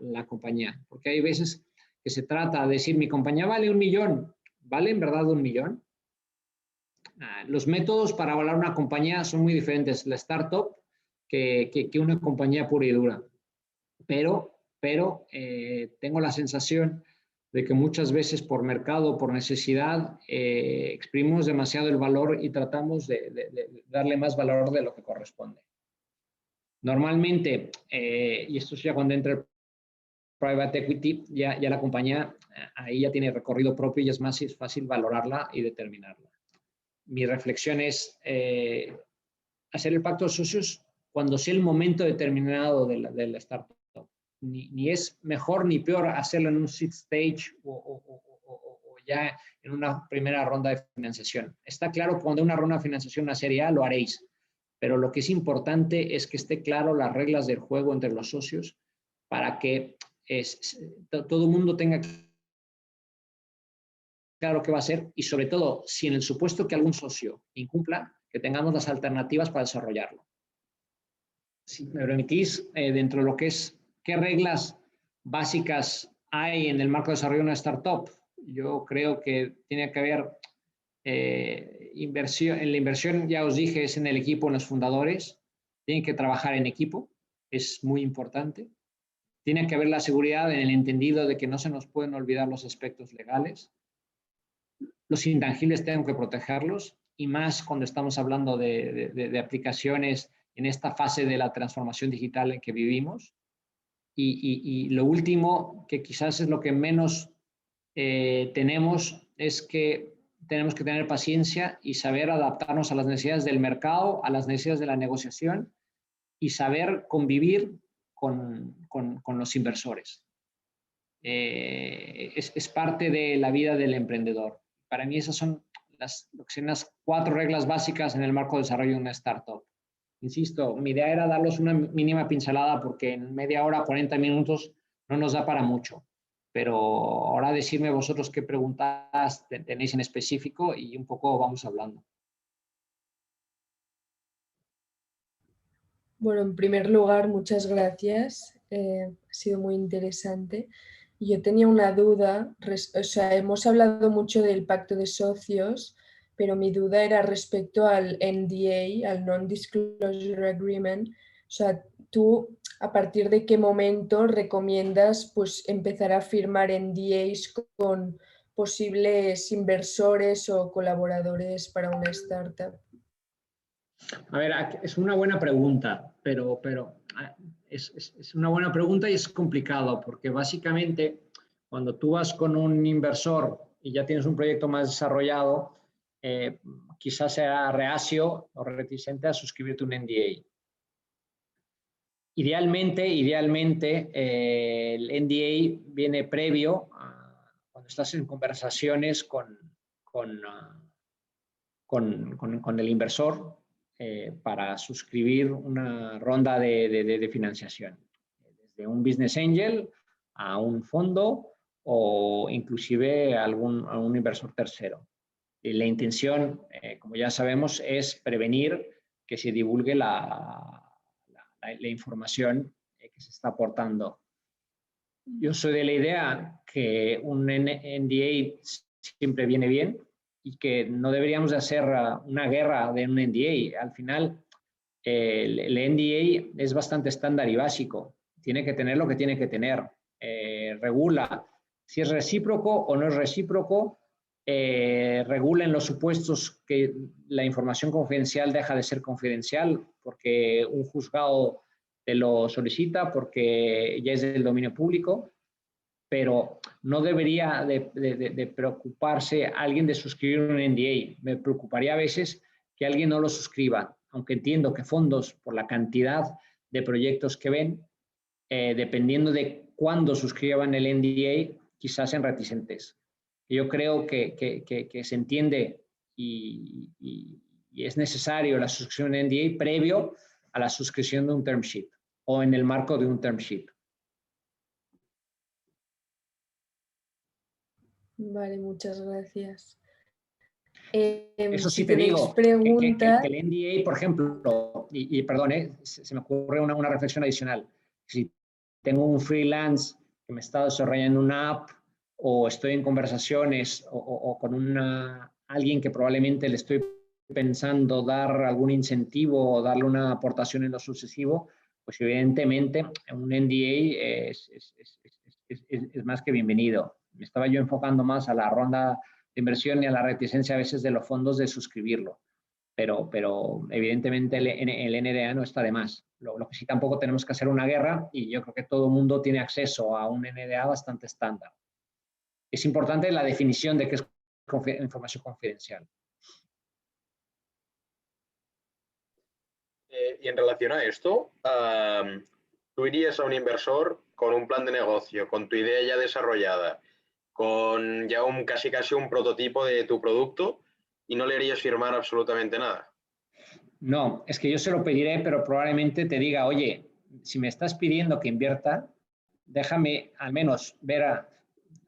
la compañía. Porque hay veces que se trata de decir, mi compañía vale 1 millón. ¿Vale en verdad 1 millón? Los métodos para valorar una compañía son muy diferentes. La startup que una compañía pura y dura. Pero tengo la sensación de que muchas veces por mercado, por necesidad, exprimimos demasiado el valor y tratamos de darle más valor de lo que corresponde. Normalmente, y esto es ya cuando entra el private equity, ya la compañía ahí ya tiene recorrido propio y es más fácil valorarla y determinarla. Mi reflexión es hacer el pacto de socios cuando sea el momento determinado de la startup. Ni es mejor ni peor hacerlo en un seed stage o ya en una primera ronda de financiación. Está claro que cuando una ronda de financiación, una serie A, lo haréis. Pero lo que es importante es que esté claro las reglas del juego entre los socios para que todo el mundo tenga claro qué va a ser y sobre todo, si en el supuesto que algún socio incumpla, que tengamos las alternativas para desarrollarlo. Si me permitís, dentro de lo que es qué reglas básicas hay en el marco de desarrollo de una startup, yo creo que tiene que haber inversión. En la inversión, ya os dije, es en el equipo, en los fundadores. Tienen que trabajar en equipo, es muy importante. Tiene que haber la seguridad en el entendido de que no se nos pueden olvidar los aspectos legales. Los intangibles tengo que protegerlos, y más cuando estamos hablando de aplicaciones en esta fase de la transformación digital en que vivimos. Y lo último, que quizás es lo que menos tenemos, es que tenemos que tener paciencia y saber adaptarnos a las necesidades del mercado, a las necesidades de la negociación y saber convivir con los inversores. Es parte de la vida del emprendedor. Para mí esas son las 4 reglas básicas en el marco de desarrollo de una startup. Insisto, mi idea era darles una mínima pincelada porque en media hora, 40 minutos no nos da para mucho. Pero ahora decirme vosotros qué preguntas tenéis en específico y un poco vamos hablando. Bueno, en primer lugar, muchas gracias. Ha sido muy interesante. Yo tenía una duda, o sea, hemos hablado mucho del pacto de socios, pero mi duda era respecto al NDA, al Non-Disclosure Agreement. O sea, tú, ¿a partir de qué momento recomiendas pues, empezar a firmar NDAs con posibles inversores o colaboradores para una startup? A ver, es una buena pregunta, pero es una buena pregunta y es complicado porque básicamente cuando tú vas con un inversor y ya tienes un proyecto más desarrollado, quizás sea reacio o reticente a suscribirte un NDA. idealmente, el NDA viene previo cuando estás en conversaciones con el inversor para suscribir una ronda de financiación, desde un business angel a un fondo o inclusive a un inversor tercero. Y la intención, como ya sabemos, es prevenir que se divulgue la información que se está aportando. Yo soy de la idea que un NDA siempre viene bien y que no deberíamos de hacer una guerra de un NDA. Al final, el NDA es bastante estándar y básico. Tiene que tener lo que tiene que tener. Regula si es recíproco o no es recíproco. Regula en los supuestos que la información confidencial deja de ser confidencial porque un juzgado te lo solicita, porque ya es del dominio público, pero no debería de preocuparse alguien de suscribir un NDA. Me preocuparía a veces que alguien no lo suscriba, aunque entiendo que fondos, por la cantidad de proyectos que ven, dependiendo de cuándo suscriban el NDA, quizás sean reticentes. Yo creo que se entiende y es necesario la suscripción de NDA previo a la suscripción de un term sheet o en el marco de un term sheet. Vale, muchas gracias. Eso sí si te tenéis digo, preguntas... que el NDA, por ejemplo, y perdón, se me ocurre una reflexión adicional. Si tengo un freelance que me está desarrollando una app o estoy en conversaciones o con alguien que probablemente le estoy pensando dar algún incentivo o darle una aportación en lo sucesivo, pues evidentemente un NDA es más que bienvenido. Me estaba yo enfocando más a la ronda de inversión y a la reticencia a veces de los fondos de suscribirlo. Pero evidentemente el NDA no está de más. Lo que sí tampoco tenemos que hacer una guerra y yo creo que todo el mundo tiene acceso a un NDA bastante estándar. Es importante la definición de qué es información confidencial. Y en relación a esto, tú irías a un inversor con un plan de negocio, con tu idea ya desarrollada, con ya casi un prototipo de tu producto y no le harías firmar absolutamente nada. No, es que yo se lo pediré, pero probablemente te diga, oye, si me estás pidiendo que invierta, déjame al menos ver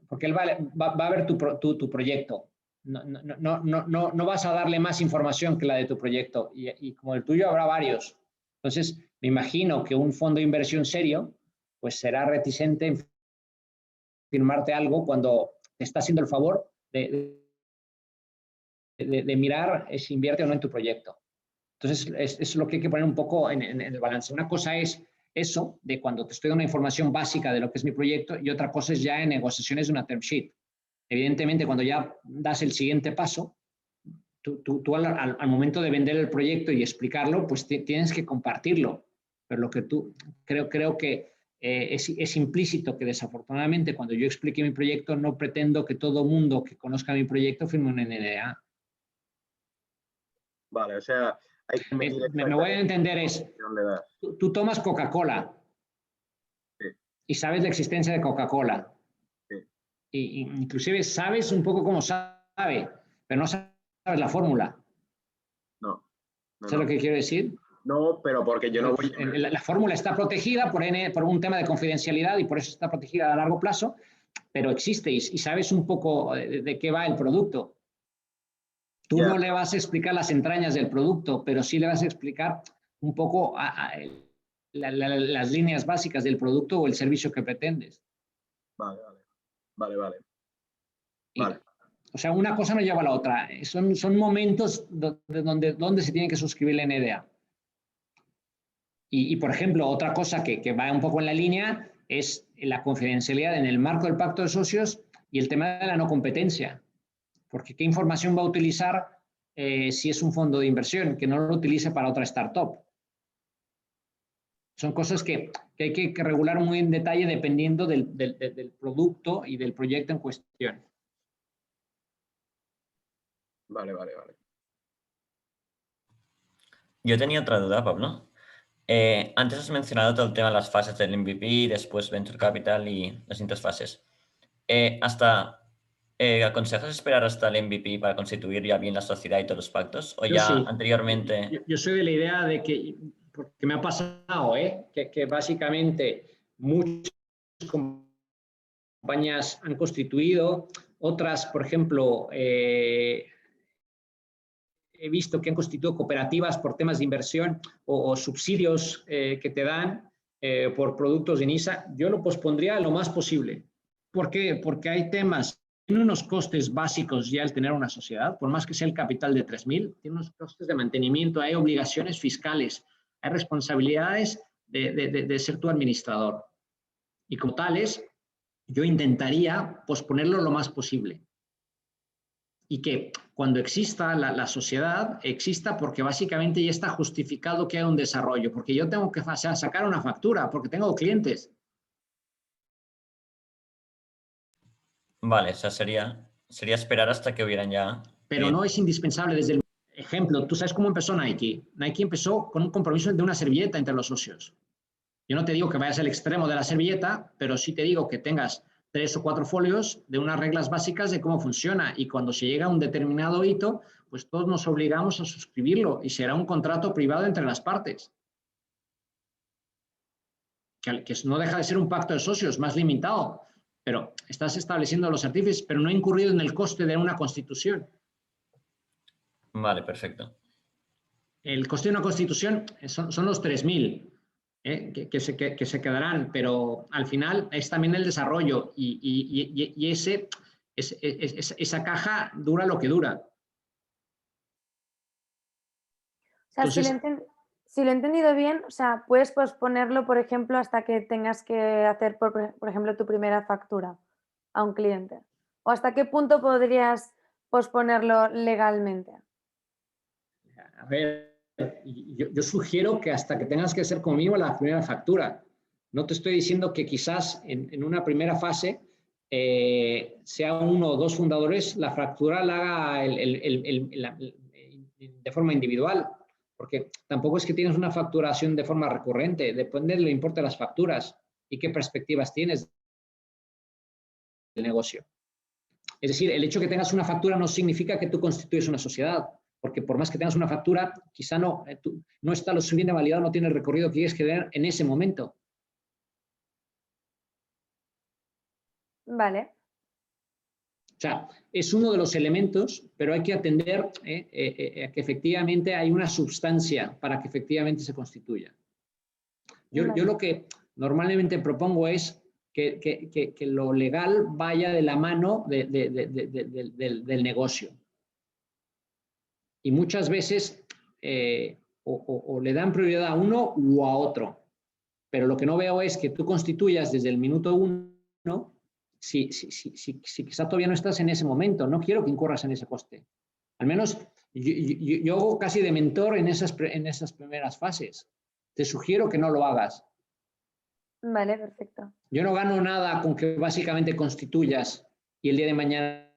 porque él va a ver tu proyecto. No vas a darle más información que la de tu proyecto y como el tuyo habrá varios. Entonces, me imagino que un fondo de inversión serio pues será reticente en firmarte algo cuando te está haciendo el favor de mirar si invierte o no en tu proyecto. Entonces, es lo que hay que poner un poco en el balance. Una cosa es eso, de cuando te estoy dando una información básica de lo que es mi proyecto, y otra cosa es ya en negociaciones de una term sheet. Evidentemente, cuando ya das el siguiente paso, tú al momento de vender el proyecto y explicarlo, pues tienes que compartirlo. Pero lo que creo que es implícito que desafortunadamente cuando yo explique mi proyecto, no pretendo que todo mundo que conozca mi proyecto firme un NDA. Vale, o sea, hay que medir me voy a entender tú tomas Coca-Cola sí. Y sabes la existencia de Coca-Cola. Sí. Y inclusive sabes un poco cómo sabe, pero no sabes la fórmula. No. ¿Sabes lo que quiero decir? No, pero porque yo no voy... La fórmula está protegida por un tema de confidencialidad y por eso está protegida a largo plazo, pero existe y sabes un poco de qué va el producto. Tú no le vas a explicar las entrañas del producto, pero sí le vas a explicar un poco las líneas básicas del producto o el servicio que pretendes. Vale. O sea, una cosa no lleva a la otra. Son momentos donde se tiene que suscribir la NDA. Y por ejemplo, otra cosa que va un poco en la línea es la confidencialidad en el marco del pacto de socios y el tema de la no competencia. Porque ¿qué información va a utilizar si es un fondo de inversión que no lo utilice para otra startup? Son cosas que hay que regular muy en detalle dependiendo del producto y del proyecto en cuestión. Vale. Yo tenía otra duda, Pablo. Antes has mencionado todo el tema de las fases del MVP, después Venture Capital y las distintas fases. ¿Aconsejas esperar hasta el MVP para constituir ya bien la sociedad y todos los pactos? ¿O Yo ya sí. anteriormente? Yo soy de la idea de que, porque me ha pasado, que básicamente muchas compañías han constituido, otras, por ejemplo, he visto que han constituido cooperativas por temas de inversión o subsidios que te dan por productos de NISA. Yo lo pospondría lo más posible. ¿Por qué? Porque hay temas, tiene unos costes básicos ya el tener una sociedad, por más que sea el capital de 3.000, tiene unos costes de mantenimiento, hay obligaciones fiscales, hay responsabilidades de ser tu administrador. Y como tales, yo intentaría posponerlo lo más posible. Y que cuando exista la sociedad, exista porque básicamente ya está justificado que hay un desarrollo, porque yo tengo que sacar una factura, porque tengo clientes. Vale, o sea, sería esperar hasta que hubieran ya... Pero no es indispensable desde el ejemplo. ¿Tú sabes cómo empezó Nike? Nike empezó con un compromiso de una servilleta entre los socios. Yo no te digo que vayas al extremo de la servilleta, pero sí te digo que tengas 3 o 4 folios de unas reglas básicas de cómo funciona, y cuando se llega a un determinado hito, pues todos nos obligamos a suscribirlo y será un contrato privado entre las partes. Que no deja de ser un pacto de socios más limitado, pero estás estableciendo los artífices, pero no ha incurrido en el coste de una constitución. Vale, perfecto. El coste de una constitución son los 3.000. Que se quedarán, pero al final es también el desarrollo y esa caja dura lo que dura. O sea, Entonces, si lo he entendido bien, o sea, puedes posponerlo, por ejemplo, hasta que tengas que hacer, por ejemplo, tu primera factura a un cliente. ¿O hasta qué punto podrías posponerlo legalmente? A ver, yo sugiero que hasta que tengas que hacer conmigo la primera factura. No te estoy diciendo que quizás en una primera fase sea uno o dos fundadores, la factura la haga de forma individual, porque tampoco es que tienes una facturación de forma recurrente, depende del importe de las facturas y qué perspectivas tienes del negocio. Es decir, el hecho de que tengas una factura no significa que tú constituyes una sociedad, porque por más que tengas una factura, quizá no está lo suficiente validado, no tiene el recorrido que quieres crear en ese momento. Vale. O sea, es uno de los elementos, pero hay que atender a que efectivamente hay una sustancia para que efectivamente se constituya. Yo lo que normalmente propongo es que lo legal vaya de la mano del negocio. Y muchas veces o le dan prioridad a uno u a otro. Pero lo que no veo es que tú constituyas desde el minuto 1 si quizá todavía no estás en ese momento. No quiero que incurras en ese coste. Al menos yo hago casi de mentor en esas primeras fases. Te sugiero que no lo hagas. Vale, perfecto. Yo no gano nada con que básicamente constituyas y el día de mañana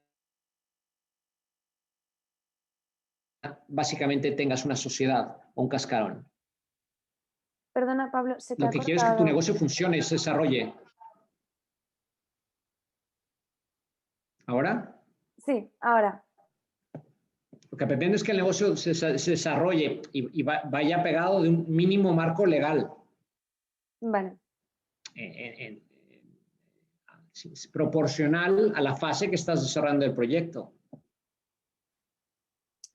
básicamente tengas una sociedad o un cascarón. Perdona, Pablo, se te ha Lo que quiero es que tu negocio funcione, se desarrolle. ¿Ahora? Sí, ahora. Lo que pretendo es que el negocio se desarrolle y vaya pegado de un mínimo marco legal. Vale. Proporcional a la fase que estás desarrollando el proyecto.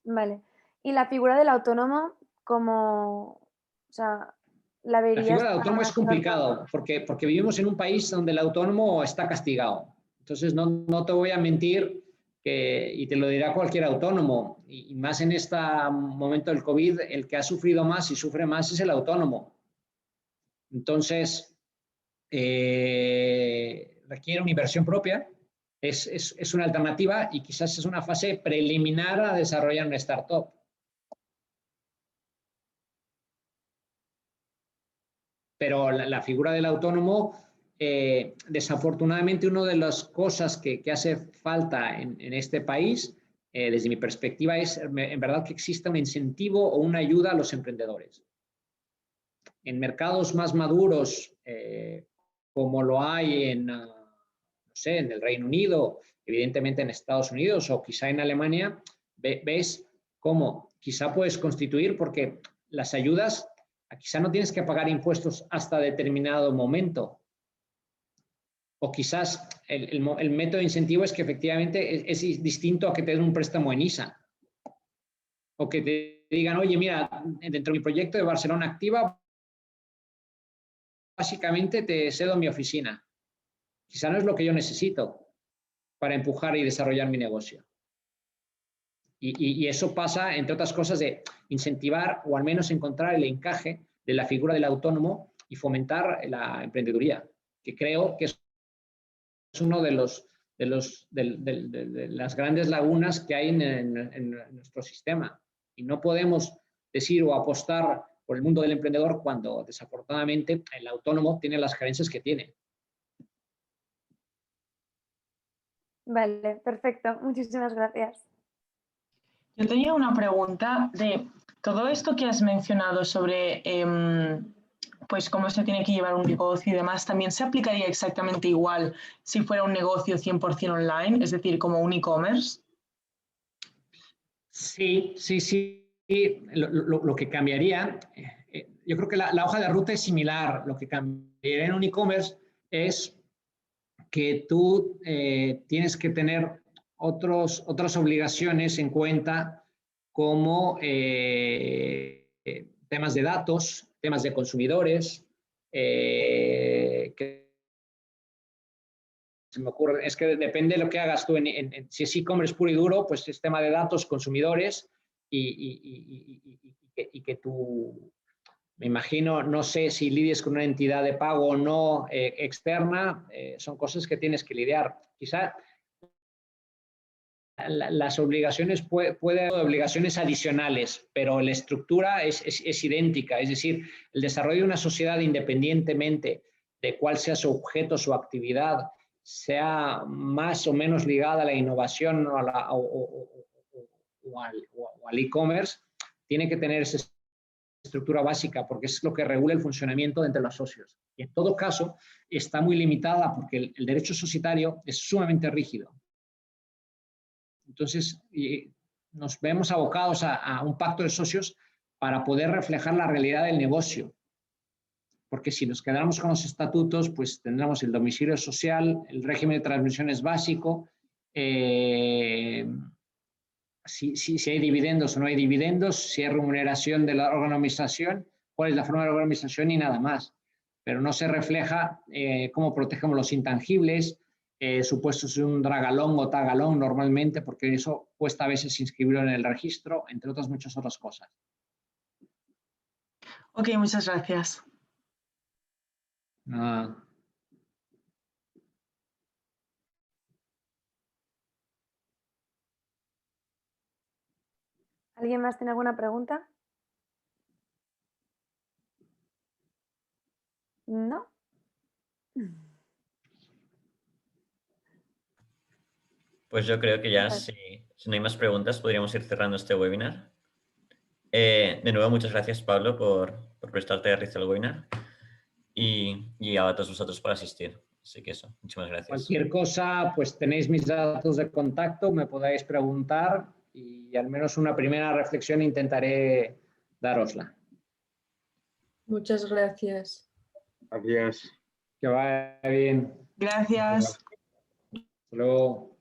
Vale. ¿Y la figura del autónomo, como, o sea, la verías? La figura del autónomo es complicado porque vivimos en un país donde el autónomo está castigado. Entonces, no te voy a mentir y te lo dirá cualquier autónomo, y más en este momento del COVID, el que ha sufrido más y sufre más es el autónomo. Entonces, requiere una inversión propia, es una alternativa y quizás es una fase preliminar a desarrollar una startup. Pero la figura del autónomo, desafortunadamente, una de las cosas que hace falta en este país, desde mi perspectiva, es en verdad que exista un incentivo o una ayuda a los emprendedores. en mercados más maduros, como lo hay en, no sé, en el Reino Unido, evidentemente en Estados Unidos o quizá en Alemania, ves cómo quizá puedes constituir, porque las ayudas, quizá no tienes que pagar impuestos hasta determinado momento. O quizás el método de incentivo es que efectivamente es distinto a que te den un préstamo en ISA. O que te digan, oye, mira, dentro de mi proyecto de Barcelona Activa, básicamente te cedo mi oficina. Quizá no es lo que yo necesito para empujar y desarrollar mi negocio. Y eso pasa, entre otras cosas, de incentivar o al menos encontrar el encaje de la figura del autónomo y fomentar la emprendeduría, que creo que es uno de las grandes lagunas que hay en nuestro sistema. Y no podemos decir o apostar por el mundo del emprendedor cuando desafortunadamente el autónomo tiene las carencias que tiene. Vale, perfecto. Muchísimas gracias. Yo tenía una pregunta de todo esto que has mencionado sobre pues cómo se tiene que llevar un negocio y demás, ¿también se aplicaría exactamente igual si fuera un negocio 100% online, es decir, como un e-commerce? Sí. Lo que cambiaría, yo creo que la hoja de ruta es similar. Lo que cambiaría en un e-commerce es que tú tienes que tener otras obligaciones en cuenta, como temas de datos, temas de consumidores, que se me ocurre, es que depende de lo que hagas tú, si es e-commerce puro y duro, pues es tema de datos, consumidores y que tú, me imagino, no sé si lidies con una entidad de pago o no externa, son cosas que tienes que lidiar. Quizá las obligaciones puede haber obligaciones adicionales, pero la estructura es idéntica. Es decir, el desarrollo de una sociedad, independientemente de cuál sea su objeto, su actividad, sea más o menos ligada a la innovación o al e-commerce, tiene que tener esa estructura básica, porque es lo que regula el funcionamiento entre los socios. Y en todo caso, está muy limitada porque el derecho societario es sumamente rígido. Entonces, nos vemos abocados a un pacto de socios para poder reflejar la realidad del negocio. Porque si nos quedamos con los estatutos, pues tendremos el domicilio social, el régimen de transmisión es básico, si hay dividendos o no hay dividendos, si hay remuneración de la organización, cuál es la forma de la organización y nada más. Pero no se refleja cómo protegemos los intangibles, supuestos de un dragalón o tagalón normalmente, porque eso cuesta a veces inscribirlo en el registro, entre otras muchas otras cosas. Ok, muchas gracias. ¿Alguien más tiene alguna pregunta? ¿No? Pues yo creo que ya, si no hay más preguntas, podríamos ir cerrando este webinar. De nuevo, muchas gracias, Pablo, por prestarte a realizar el webinar y a todos vosotros por asistir. Así que eso, muchísimas gracias. Cualquier cosa, pues tenéis mis datos de contacto, me podáis preguntar y al menos una primera reflexión intentaré darosla. Muchas gracias. Gracias. Que vaya bien. Gracias. Hasta luego.